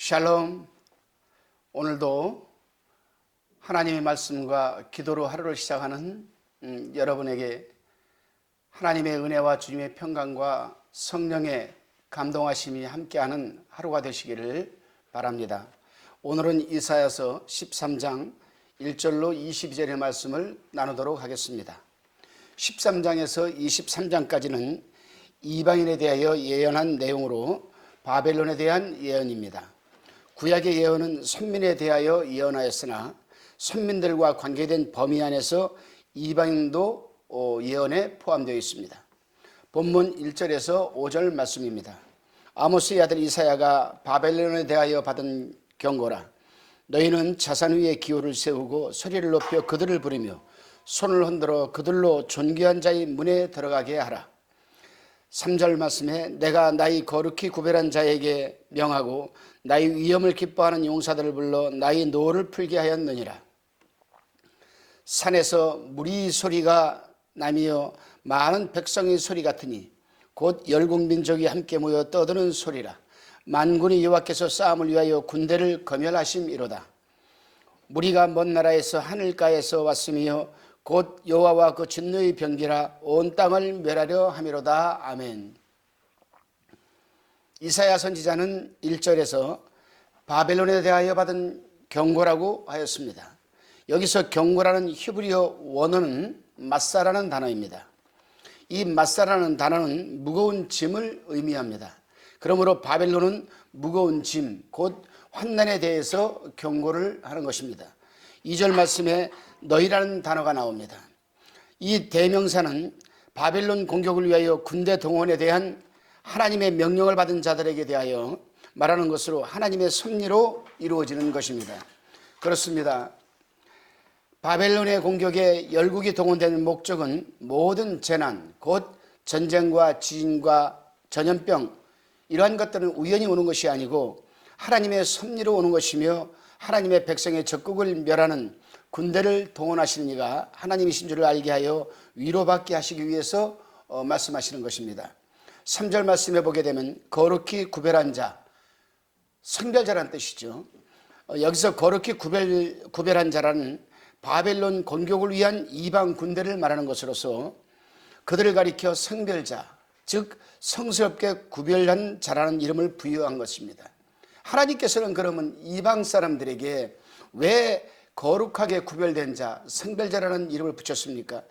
샬롬. 오늘도 하나님의 말씀과 기도로 하루를 시작하는 여러분에게 하나님의 은혜와 주님의 평강과 성령의 감동하심이 함께하는 하루가 되시기를 바랍니다. 오늘은 이사야서 13장 1절로 22절의 말씀을 나누도록 하겠습니다. 13장에서 23장까지는 이방인에 대하여 예언한 내용으로 바벨론에 대한 예언입니다. 구약의 예언은 선민에 대하여 예언하였으나 선민들과 관계된 범위 안에서 이방인도 예언에 포함되어 있습니다. 본문 1절에서 5절 말씀입니다. 아모스의 아들 이사야가 바벨론에 대하여 받은 경고라. 너희는 자산 위에 기호를 세우고 소리를 높여 그들을 부르며 손을 흔들어 그들로 존귀한 자의 문에 들어가게 하라. 3절 말씀에 내가 나의 거룩히 구별한 자에게 명하고 나의 위엄을 기뻐하는 용사들을 불러 나의 노를 풀게 하였느니라. 산에서 무리 소리가 나며 많은 백성의 소리 같으니 곧 열국 민족이 함께 모여 떠드는 소리라. 만군의 여호와께서 싸움을 위하여 군대를 거멸하심이로다. 무리가 먼 나라에서 하늘가에서 왔으며 곧 여호와와 그 진노의 병기라 온 땅을 멸하려 함이로다. 아멘. 이사야 선지자는 1절에서 바벨론에 대하여 받은 경고라고 하였습니다. 여기서 경고라는 히브리어 원어는 마사라는 단어입니다. 이 마사라는 단어는 무거운 짐을 의미합니다. 그러므로 바벨론은 무거운 짐, 곧 환난에 대해서 경고를 하는 것입니다. 2절 말씀에 너희라는 단어가 나옵니다. 이 대명사는 바벨론 공격을 위하여 군대 동원에 대한 하나님의 명령을 받은 자들에게 대하여 말하는 것으로 하나님의 섭리로 이루어지는 것입니다. 그렇습니다. 바벨론의 공격에 열국이 동원되는 목적은 모든 재난, 곧 전쟁과 지진과 전염병, 이러한 것들은 우연히 오는 것이 아니고 하나님의 섭리로 오는 것이며 하나님의 백성의 적국을 멸하는 군대를 동원하시는 이가 하나님이신 줄을 알게 하여 위로받게 하시기 위해서 말씀하시는 것입니다. 3절 말씀에 보게 되면 거룩히 구별한 자, 선별자라는 뜻이죠. 여기서 거룩히 구별한 자라는 바벨론 공격을 위한 이방 군대를 말하는 것으로서 그들을 가리켜 성별자, 즉 성스럽게 구별한 자라는 이름을 부여한 것입니다. 하나님께서는 그러면 이방 사람들에게 왜 거룩하게 구별된 자, 성별자라는 이름을 붙였습니까?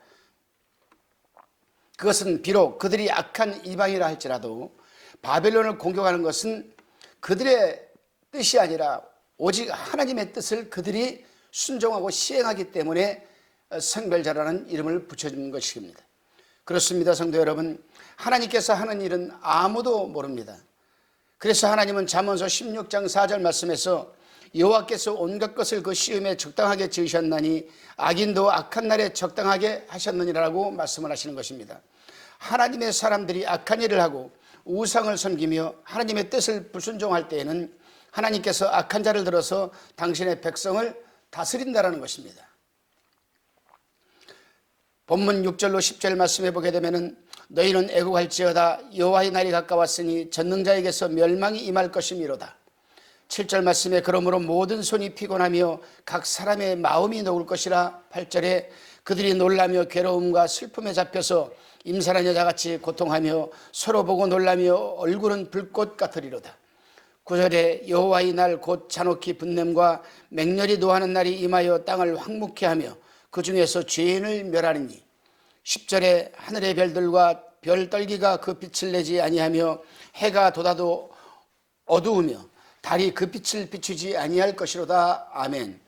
그것은 비록 그들이 악한 이방이라 할지라도 바벨론을 공격하는 것은 그들의 뜻이 아니라 오직 하나님의 뜻을 그들이 순종하고 시행하기 때문에 성별자라는 이름을 붙여준 것입니다. 그렇습니다. 성도 여러분, 하나님께서 하는 일은 아무도 모릅니다. 그래서 하나님은 잠언서 16장 4절 말씀에서 여호와께서 온갖 것을 그 시음에 적당하게 지으셨나니 악인도 악한 날에 적당하게 하셨느니라고 말씀을 하시는 것입니다. 하나님의 사람들이 악한 일을 하고 우상을 섬기며 하나님의 뜻을 불순종할 때에는 하나님께서 악한 자를 들어서 당신의 백성을 다스린다라는 것입니다. 본문 6절로 10절 말씀해 보게 되면 너희는 애국할지어다 여호와의 날이 가까웠으니 전능자에게서 멸망이 임할 것이미로다. 7절 말씀에 그러므로 모든 손이 피곤하며 각 사람의 마음이 녹을 것이라. 8절에 그들이 놀라며 괴로움과 슬픔에 잡혀서 임산한 여자같이 고통하며 서로 보고 놀라며 얼굴은 불꽃 같으리로다. 9절에 여호와의 날 곧 잔혹히 분냄과 맹렬히 노하는 날이 임하여 땅을 황무케 하며 그 중에서 죄인을 멸하리니. 10절에 하늘의 별들과 별 떨기가 그 빛을 내지 아니하며 해가 돋아도 어두우며 달이 그 빛을 비추지 아니할 것이로다. 아멘.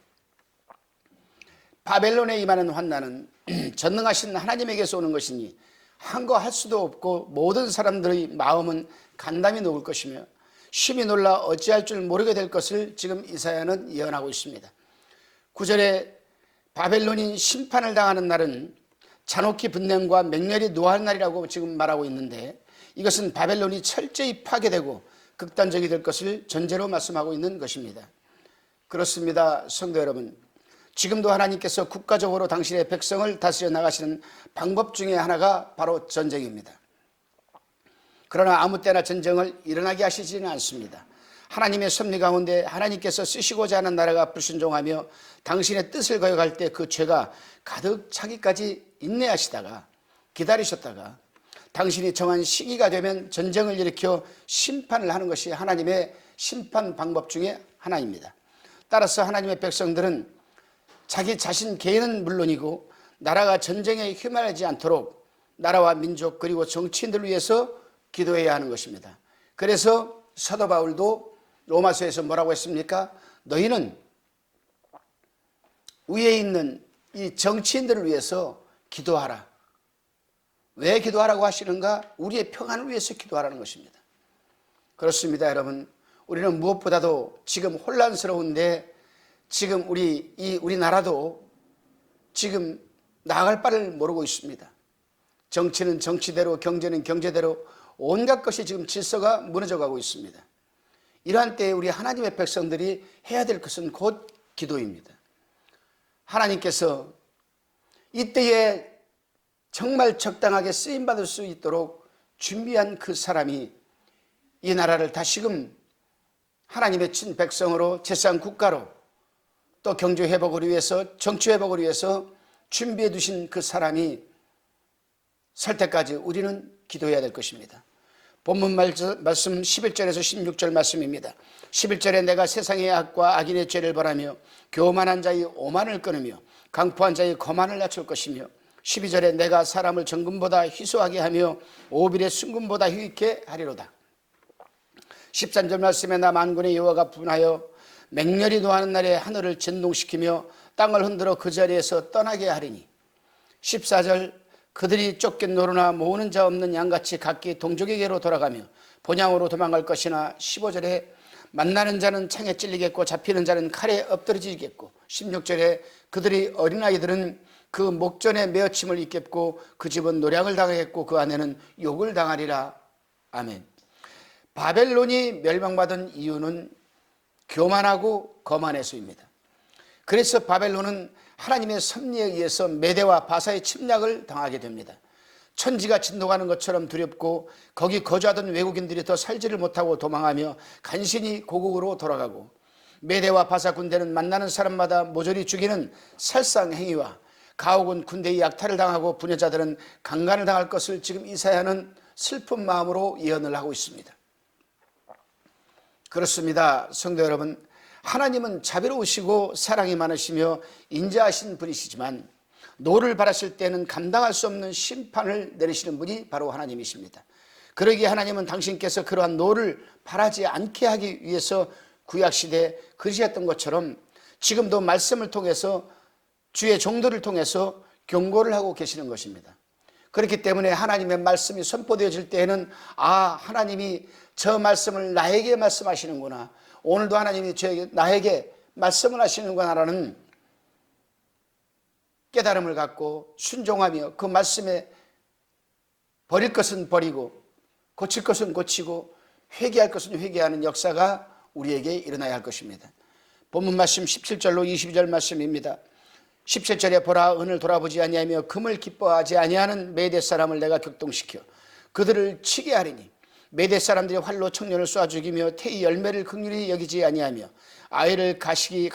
바벨론에 임하는 환난은 전능하신 하나님에게서 오는 것이니 한 거 할 수도 없고 모든 사람들의 마음은 간담이 녹을 것이며 심히 놀라 어찌할 줄 모르게 될 것을 지금 이사야는 예언하고 있습니다. 9절에 바벨론이 심판을 당하는 날은 잔혹히 분냄과 맹렬히 노할 날이라고 지금 말하고 있는데 이것은 바벨론이 철저히 파괴되고 극단적이 될 것을 전제로 말씀하고 있는 것입니다. 그렇습니다. 성도 여러분, 지금도 하나님께서 국가적으로 당신의 백성을 다스려 나가시는 방법 중에 하나가 바로 전쟁입니다. 그러나 아무 때나 전쟁을 일어나게 하시지는 않습니다. 하나님의 섭리 가운데 하나님께서 쓰시고자 하는 나라가 불순종하며 당신의 뜻을 거역할 때 그 죄가 가득 차기까지 인내하시다가 기다리셨다가 당신이 정한 시기가 되면 전쟁을 일으켜 심판을 하는 것이 하나님의 심판 방법 중에 하나입니다. 따라서 하나님의 백성들은 자기 자신 개인은 물론이고 나라가 전쟁에 휘말리지 않도록 나라와 민족 그리고 정치인들을 위해서 기도해야 하는 것입니다. 그래서 사도 바울도 로마서에서 뭐라고 했습니까? 너희는 위에 있는 이 정치인들을 위해서 기도하라. 왜 기도하라고 하시는가? 우리의 평안을 위해서 기도하라는 것입니다. 그렇습니다, 여러분. 우리는 무엇보다도 지금 혼란스러운데 지금 우리나라도 지금 나아갈 바를 모르고 있습니다. 정치는 정치대로, 경제는 경제대로 온갖 것이 지금 질서가 무너져가고 있습니다. 이러한 때에 우리 하나님의 백성들이 해야 될 것은 곧 기도입니다. 하나님께서 이때에 정말 적당하게 쓰임받을 수 있도록 준비한 그 사람이 이 나라를 다시금 하나님의 친 백성으로 제사장 국가로 또 경제 회복을 위해서 정치 회복을 위해서 준비해 두신 그 사람이 설 때까지 우리는 기도해야 될 것입니다. 본문 말씀 11절에서 16절 말씀입니다. 11절에 내가 세상의 악과 악인의 죄를 벌하며 교만한 자의 오만을 끊으며 강포한 자의 거만을 낮출 것이며 12절에 내가 사람을 정금보다 희소하게 하며 오빌의 순금보다 휴익게 하리로다. 13절 말씀에 나 만군의 여호와가 분하여 맹렬히 노하는 날에 하늘을 진동시키며 땅을 흔들어 그 자리에서 떠나게 하리니 14절 그들이 쫓겨노르나 모으는 자 없는 양같이 각기 동족에게로 돌아가며 본향으로 도망갈 것이나 15절에 만나는 자는 창에 찔리겠고 잡히는 자는 칼에 엎드러지겠고 16절에 그들이 어린아이들은 그 목전에 메어침을 입겠고 그 집은 노량을 당하겠고 그 아내는 욕을 당하리라. 아멘. 바벨론이 멸망받은 이유는 교만하고 거만해서입니다. 그래서 바벨론은 하나님의 섭리에 의해서 메대와 바사의 침략을 당하게 됩니다. 천지가 진동하는 것처럼 두렵고 거기 거주하던 외국인들이 더 살지를 못하고 도망하며 간신히 고국으로 돌아가고 메대와 바사 군대는 만나는 사람마다 모조리 죽이는 살상 행위와 가옥은 군대의 약탈을 당하고 부녀자들은 강간을 당할 것을 지금 이사야는 슬픈 마음으로 예언을 하고 있습니다. 그렇습니다. 성도 여러분, 하나님은 자비로우시고 사랑이 많으시며 인자하신 분이시지만 노를 바라실 때는 감당할 수 없는 심판을 내리시는 분이 바로 하나님이십니다. 그러기에 하나님은 당신께서 그러한 노를 바라지 않게 하기 위해서 구약시대에 그러셨던 것처럼 지금도 말씀을 통해서 주의 종들을 통해서 경고를 하고 계시는 것입니다. 그렇기 때문에 하나님의 말씀이 선포되어질 때에는 하나님이 저 말씀을 나에게 말씀하시는구나, 오늘도 하나님이 나에게 말씀을 하시는구나라는 깨달음을 갖고 순종하며 그 말씀에 버릴 것은 버리고 고칠 것은 고치고 회개할 것은 회개하는 역사가 우리에게 일어나야 할 것입니다. 본문 말씀 17절로 22절 말씀입니다. 17절에 보라, 은을 돌아보지 아니하며 금을 기뻐하지 아니하는 메대 사람을 내가 격동시켜 그들을 치게 하리니 메대 사람들이 활로 청년을 쏴 죽이며 태의 열매를 긍휼히 여기지 아니하며 아이를 가식이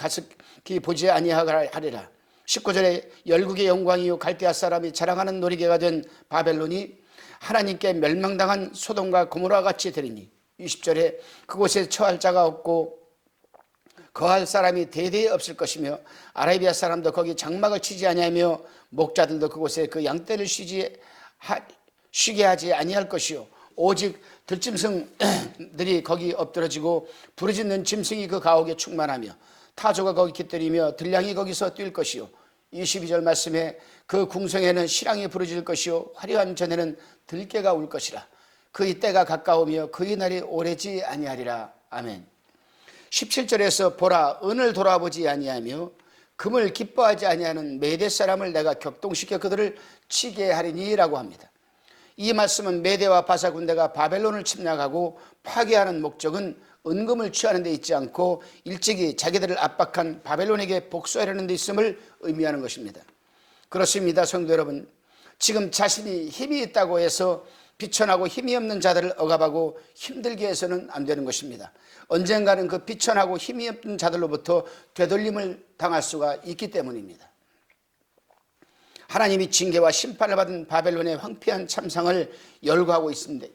보지 아니하리라. 19절에 열국의 영광이요 갈대아 사람이 자랑하는 놀이개가 된 바벨론이 하나님께 멸망당한 소돔과 고모라 같이 되리니 20절에 그곳에 처할 자가 없고 거할 사람이 대대에 없을 것이며 아라비아 사람도 거기 장막을 치지 아니하며 목자들도 그곳에 그 양떼를 쉬게 하지 아니할 것이요 오직 들짐승들이 거기 엎드러지고 부르짖는 짐승이 그 가옥에 충만하며 타조가 거기 깃들이며 들량이 거기서 뛸 것이요 22절 말씀에 그 궁성에는 시랑이 부르짖을 것이요 화려한 전에는 들깨가 울 것이라. 그의 때가 가까우며 그의 날이 오래지 아니하리라. 아멘. 17절에서 보라, 은을 돌아보지 아니하며 금을 기뻐하지 아니하는 메대 사람을 내가 격동시켜 그들을 치게 하리니 라고 합니다. 이 말씀은 메대와 바사 군대가 바벨론을 침략하고 파괴하는 목적은 은금을 취하는 데 있지 않고 일찍이 자기들을 압박한 바벨론에게 복수하려는 데 있음을 의미하는 것입니다. 그렇습니다. 성도 여러분, 지금 자신이 힘이 있다고 해서 비천하고 힘이 없는 자들을 억압하고 힘들게 해서는 안 되는 것입니다. 언젠가는 그 비천하고 힘이 없는 자들로부터 되돌림을 당할 수가 있기 때문입니다. 하나님이 징계와 심판을 받은 바벨론의 황폐한 참상을 열거하고 있습니다.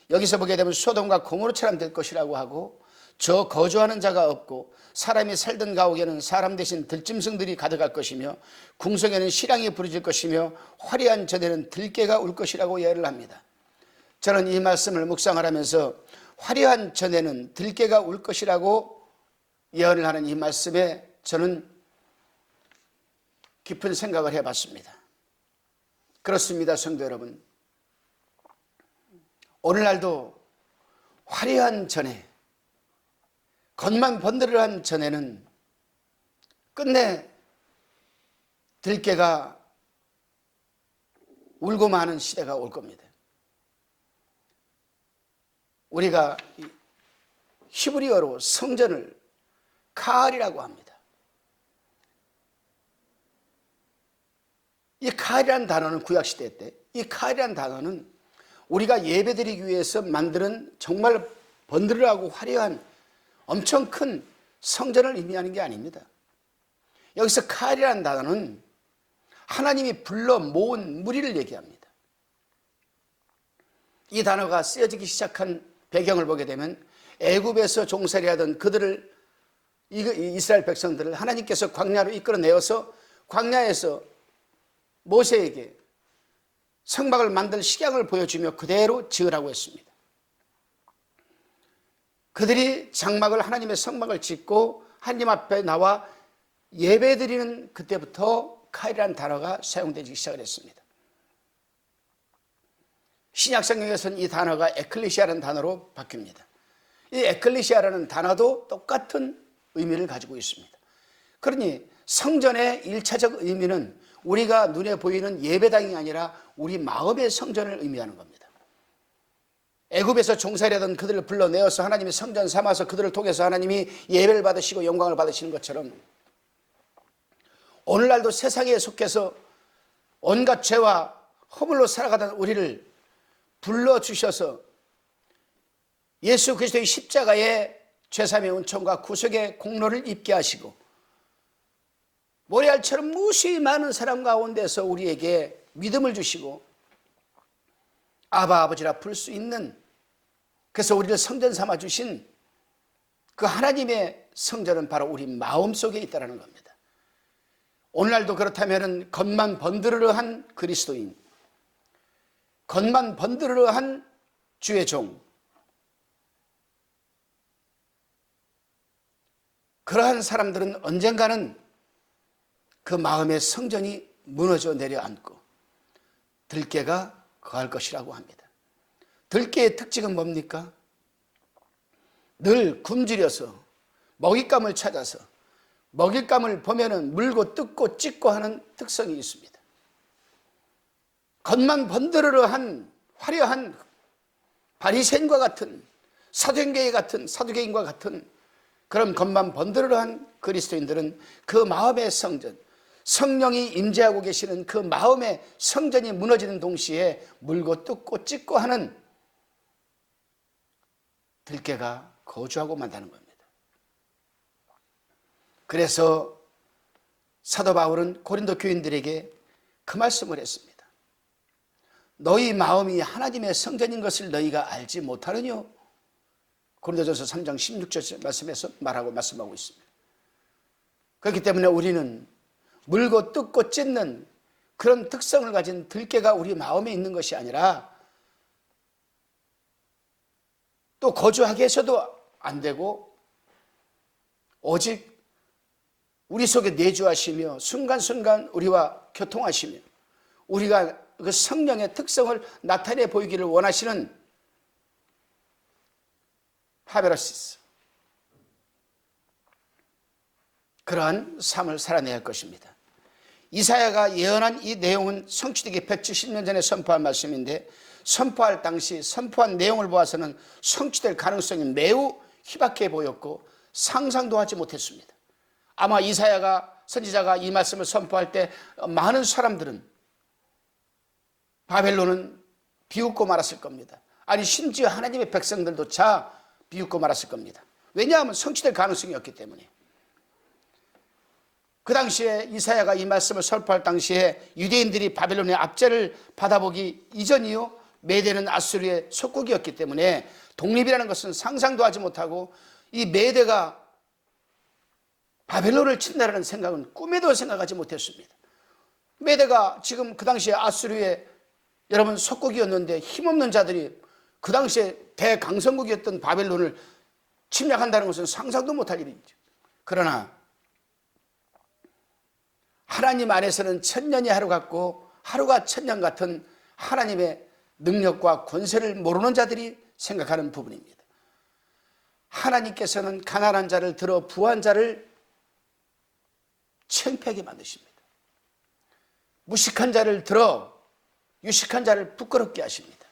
여기서 보게 되면 소돔과 고모르처럼 될 것이라고 하고, 저 거주하는 자가 없고 사람이 살던 가옥에는 사람 대신 들짐승들이 가득할 것이며 궁성에는 시랑이 부르질 것이며 화려한 전에는 들깨가 울 것이라고 예언을 합니다. 저는 이 말씀을 묵상을 하면서 화려한 전에는 들깨가 울 것이라고 예언을 하는 이 말씀에 저는 깊은 생각을 해봤습니다. 그렇습니다, 성도 여러분. 오늘날도 화려한 전에, 겉만 번들어한 전에는 끝내 들깨가 울고 마는 시대가 올 겁니다. 우리가 히브리어로 성전을 카알이라고 합니다. 이 카알이라는 단어는 구약시대 때, 이 카알이라는 단어는 우리가 예배드리기 위해서 만드는 정말 번들어하고 화려한 엄청 큰 성전을 의미하는 게 아닙니다. 여기서 카알이라는 단어는 하나님이 불러 모은 무리를 얘기합니다. 이 단어가 쓰여지기 시작한 배경을 보게 되면 애굽에서 종살이하던 그들을, 이스라엘 백성들을 하나님께서 광야로 이끌어내어서 광야에서 모세에게 성막을 만들 식양을 보여주며 그대로 지으라고 했습니다. 그들이 장막을, 하나님의 성막을 짓고 하나님 앞에 나와 예배드리는 그때부터 카알이라는 단어가 사용되기 시작을 했습니다. 신약 성경에서는 이 단어가 에클레시아라는 단어로 바뀝니다. 이 에클레시아라는 단어도 똑같은 의미를 가지고 있습니다. 그러니 성전의 1차적 의미는 우리가 눈에 보이는 예배당이 아니라 우리 마음의 성전을 의미하는 겁니다. 애굽에서 종살이하던 그들을 불러내어서 하나님의 성전 삼아서 그들을 통해서 하나님이 예배를 받으시고 영광을 받으시는 것처럼, 오늘날도 세상에 속해서 온갖 죄와 허물로 살아가던 우리를 불러주셔서 예수 그리스도의 십자가의 죄사함의 은총과 구속의 공로를 입게 하시고 모래알처럼 무수히 많은 사람 가운데서 우리에게 믿음을 주시고 아바 아버지라 부를 수 있는, 그래서 우리를 성전 삼아 주신 그 하나님의 성전은 바로 우리 마음속에 있다는 겁니다. 오늘날도 그렇다면 겉만 번드르르한 그리스도인, 겉만 번드르르한 주의 종, 그러한 사람들은 언젠가는 그 마음의 성전이 무너져 내려앉고 들깨가 거할 것이라고 합니다. 들깨의 특징은 뭡니까? 늘 굶주려서 먹잇감을 찾아서 먹잇감을 보면은 물고 뜯고 찢고 하는 특성이 있습니다. 겉만 번드르르한 화려한 바리새인과 같은 사두개인과 같은 그런 겉만 번드르르한 그리스도인들은 그 마음의 성전, 성령이 임재하고 계시는 그 마음의 성전이 무너지는 동시에 물고 뜯고 찢고 하는 들깨가 거주하고 만다는 겁니다. 그래서 사도 바울은 고린도 교인들에게 그 말씀을 했습니다. 너희 마음이 하나님의 성전인 것을 너희가 알지 못하느뇨? 고린도전서 3장 16절 말씀에서 말씀하고 있습니다. 그렇기 때문에 우리는 물고 뜯고 찢는 그런 특성을 가진 들깨가 우리 마음에 있는 것이 아니라, 또 거주하게 해서도 안 되고 오직 우리 속에 내주하시며 순간순간 우리와 교통하시며 우리가 그 성령의 특성을 나타내 보이기를 원하시는 파베라시스, 그러한 삶을 살아내야 할 것입니다. 이사야가 예언한 이 내용은 성취되기 170년 전에 선포한 말씀인데, 선포할 당시 선포한 내용을 보아서는 성취될 가능성이 매우 희박해 보였고 상상도 하지 못했습니다. 아마 이사야가, 선지자가 이 말씀을 선포할 때 많은 사람들은 바벨론은 비웃고 말았을 겁니다. 아니 심지어 하나님의 백성들도 비웃고 말았을 겁니다. 왜냐하면 성취될 가능성이 없기 때문에. 그 당시에 이사야가 이 말씀을 선포할 당시에 유대인들이 바벨론의 압제를 받아보기 이전이요, 메대는 아수르의 속국이었기 때문에 독립이라는 것은 상상도 하지 못하고, 이 메대가 바벨론을 친다라는 생각은 꿈에도 생각하지 못했습니다. 메대가 지금 그 당시에 아수르의 여러분 속국이었는데 힘없는 자들이 그 당시에 대강성국이었던 바벨론을 침략한다는 것은 상상도 못할 일이죠. 그러나 하나님 안에서는 천년이 하루 같고 하루가 천년 같은 하나님의 능력과 권세를 모르는 자들이 생각하는 부분입니다. 하나님께서는 가난한 자를 들어 부한 자를 창피하게 만드십니다. 무식한 자를 들어 유식한 자를 부끄럽게 하십니다.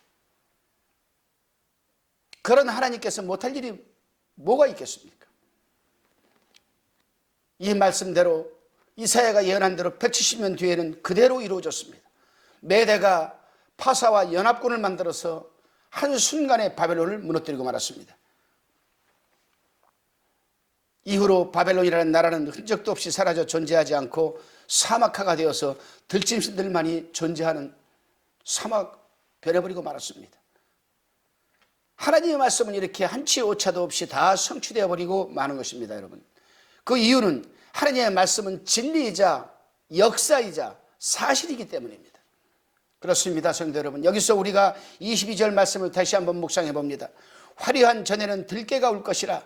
그런 하나님께서 못할 일이 뭐가 있겠습니까? 이 말씀대로 이사야가 예언한 대로 170년 뒤에는 그대로 이루어졌습니다. 메대가 파사와 연합군을 만들어서 한순간에 바벨론을 무너뜨리고 말았습니다. 이후로 바벨론이라는 나라는 흔적도 없이 사라져 존재하지 않고 사막화가 되어서 들짐승들만이 존재하는 사막 변해버리고 말았습니다. 하나님의 말씀은 이렇게 한치 오차도 없이 다 성취되어 버리고 마는 것입니다, 여러분. 그 이유는 하나님의 말씀은 진리이자 역사이자 사실이기 때문입니다. 그렇습니다, 성도 여러분. 여기서 우리가 22절 말씀을 다시 한번 묵상해 봅니다. 화려한 전에는 들깨가 올 것이라.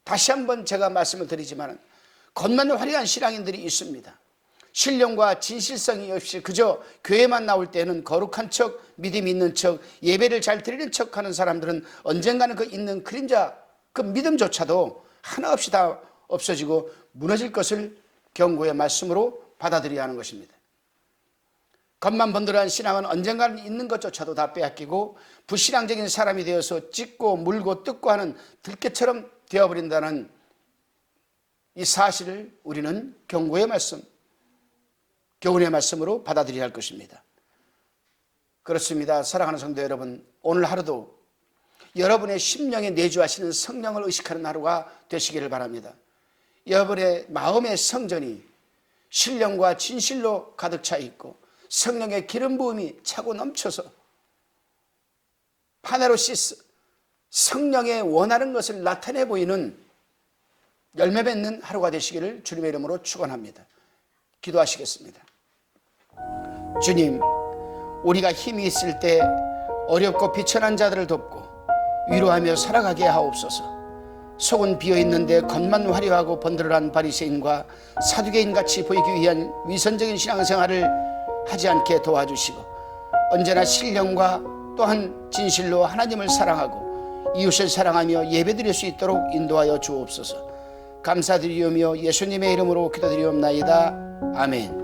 다시 한번 제가 말씀을 드리지만 겉만 화려한 신앙인들이 있습니다. 신령과 진실성이 없이 그저 교회만 나올 때는 거룩한 척, 믿음이 있는 척, 예배를 잘 드리는 척 하는 사람들은 언젠가는 그 있는 그림자, 그 믿음조차도 하나 없이 다 없어지고 무너질 것을 경고의 말씀으로 받아들여야 하는 것입니다. 겉만 번들어한 신앙은 언젠가는 있는 것조차도 다 빼앗기고 불신앙적인 사람이 되어서 찢고 물고 뜯고 하는 들깨처럼 되어버린다는 이 사실을 우리는 경고의 말씀, 교훈의 말씀으로 받아들여야 할 것입니다. 그렇습니다. 사랑하는 성도 여러분, 오늘 하루도 여러분의 심령에 내주하시는 성령을 의식하는 하루가 되시기를 바랍니다. 여러분의 마음의 성전이 신령과 진실로 가득 차 있고 성령의 기름 부음이 차고 넘쳐서 파네로시스, 성령의 원하는 것을 나타내 보이는 열매 맺는 하루가 되시기를 주님의 이름으로 축원합니다. 기도하시겠습니다. 주님, 우리가 힘이 있을 때 어렵고 비천한 자들을 돕고 위로하며 살아가게 하옵소서. 속은 비어있는데 겉만 화려하고 번들어간 바리새인과 사두개인같이 보이기 위한 위선적인 신앙생활을 하지 않게 도와주시고 언제나 신령과 또한 진실로 하나님을 사랑하고 이웃을 사랑하며 예배드릴 수 있도록 인도하여 주옵소서. 감사드리오며 예수님의 이름으로 기도드리옵나이다. 아멘.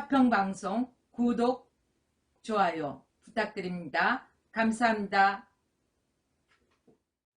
화평방송 구독, 좋아요 부탁드립니다. 감사합니다.